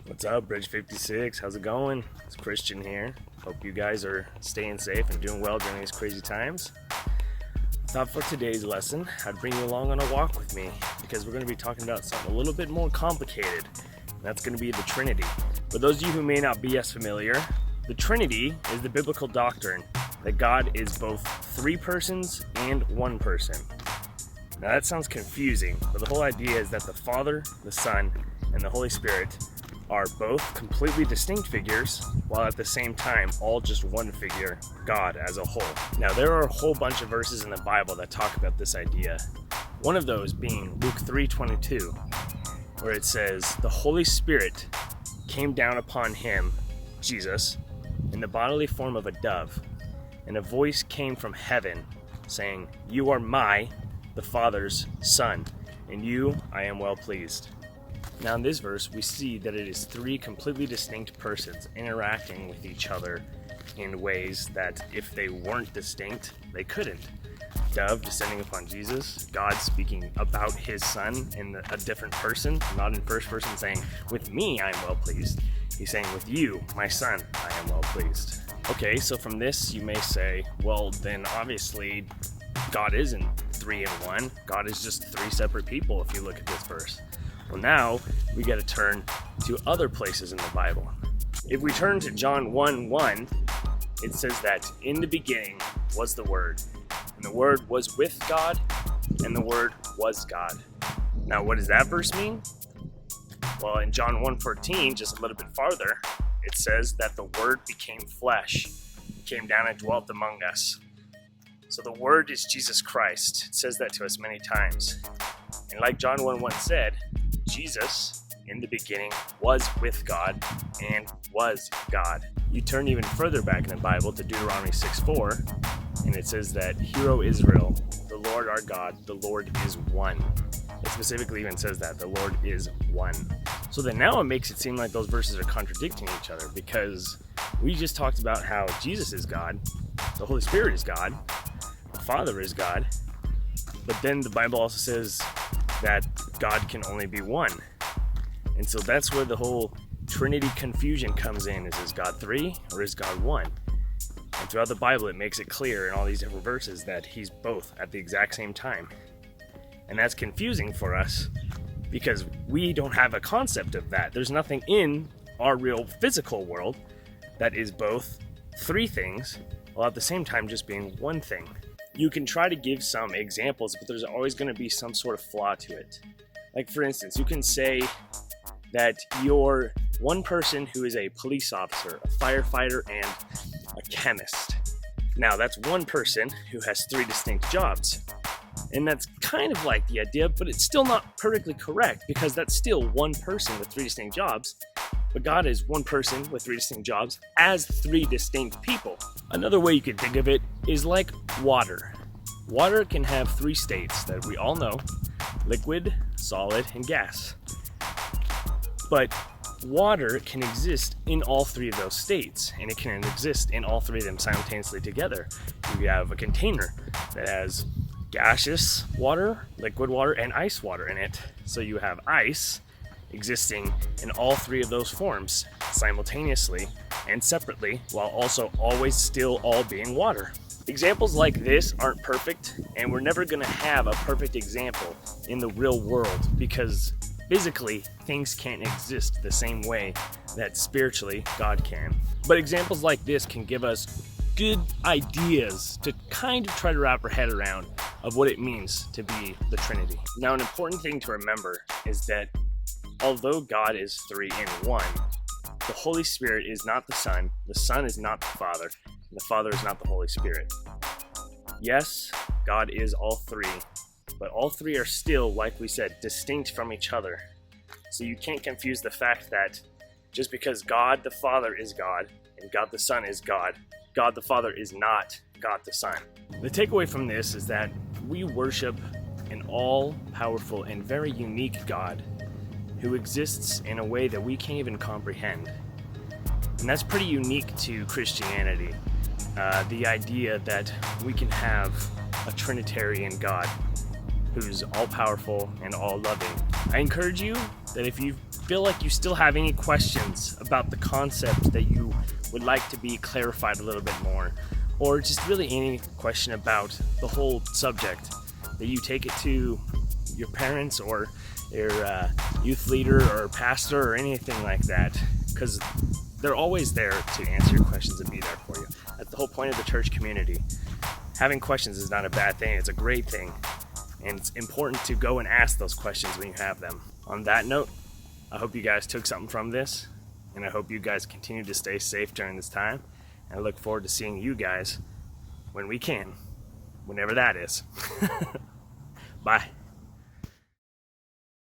What's up, Bridge 56? How's it going? It's Christian here. Hope you guys are staying safe and doing well during these crazy times. Thought for today's lesson, I'd bring you along on a walk with me because we're going to be talking about something a little bit more complicated. And that's going to be the Trinity. For those of you who may not be as familiar, the Trinity is the biblical doctrine that God is both three persons and one person. Now that sounds confusing, but the whole idea is that the Father, the Son, and the Holy Spirit are both completely distinct figures, while at the same time all just one figure, God as a whole. Now there are a whole bunch of verses in the Bible that talk about this idea. One of those being Luke 3:22, where it says, "The Holy Spirit came down upon him," Jesus, "in the bodily form of a dove, and a voice came from heaven, saying, 'You are the Father's Son, and you I am well pleased.'" Now in this verse, we see that it is three completely distinct persons interacting with each other in ways that if they weren't distinct, they couldn't. Dove descending upon Jesus, God speaking about his Son in a different person, not in first person saying, "With me I am well pleased." He's saying, "With you, my Son, I am well pleased." Okay, so from this you may say, well then obviously God isn't three in one. God is just three separate people if you look at this verse. Well, now we got to turn to other places in the Bible. If we turn to John 1:1, it says that in the beginning was the Word, and the Word was with God, and the Word was God. Now, what does that verse mean? Well, in John 1:14, just a little bit farther, it says that the Word became flesh, came down and dwelt among us. So the Word is Jesus Christ. It says that to us many times. And like John 1:1 said, Jesus, in the beginning, was with God and was God. You turn even further back in the Bible to Deuteronomy 6:4, and it says that, "Hear, O Israel, the Lord our God, the Lord is one." It specifically even says that, the Lord is one. So then now it makes it seem like those verses are contradicting each other, because we just talked about how Jesus is God, the Holy Spirit is God, the Father is God, but then the Bible also says that God can only be one. And so that's where the whole Trinity confusion comes in. Is God three or is God one? And throughout the Bible it makes it clear in all these different verses that he's both at the exact same time. And that's confusing for us because we don't have a concept of that. There's nothing in our real physical world that is both three things while at the same time just being one thing. You can try to give some examples, but there's always going to be some sort of flaw to it. Like for instance, you can say that you're one person who is a police officer, a firefighter, and a chemist. Now that's one person who has three distinct jobs. And that's kind of like the idea, but it's still not perfectly correct because that's still one person with three distinct jobs. But God is one person with three distinct jobs as three distinct people. Another way you could think of it is like water. Water can have three states that we all know: liquid, solid, and gas. But water can exist in all three of those states, and it can exist in all three of them simultaneously together. You have a container that has gaseous water, liquid water, and ice water in it. So you have ice existing in all three of those forms simultaneously and separately, while also always still all being water. Examples like this aren't perfect, and we're never going to have a perfect example in the real world because physically things can't exist the same way that spiritually God can. But examples like this can give us good ideas to kind of try to wrap our head around of what it means to be the Trinity. Now, an important thing to remember is that although God is three in one, the Holy Spirit is not the Son is not the Father, and the Father is not the Holy Spirit. Yes, God is all three, but all three are still, like we said, distinct from each other. So you can't confuse the fact that just because God the Father is God and God the Son is God, God the Father is not God the Son. The takeaway from this is that we worship an all-powerful and very unique God who exists in a way that we can't even comprehend. And that's pretty unique to Christianity. The idea that we can have a Trinitarian God who's all-powerful and all-loving. I encourage you that if you feel like you still have any questions about the concept that you would like to be clarified a little bit more, or just really any question about the whole subject, that you take it to your parents or your youth leader or pastor or anything like that, because they're always there to answer your questions and be there for you. That's the whole point of the church community. Having questions is not a bad thing, it's a great thing, and it's important to go and ask those questions when you have them. On that note, I hope you guys took something from this, and I hope you guys continue to stay safe during this time, and I look forward to seeing you guys when we can, whenever that is. Bye.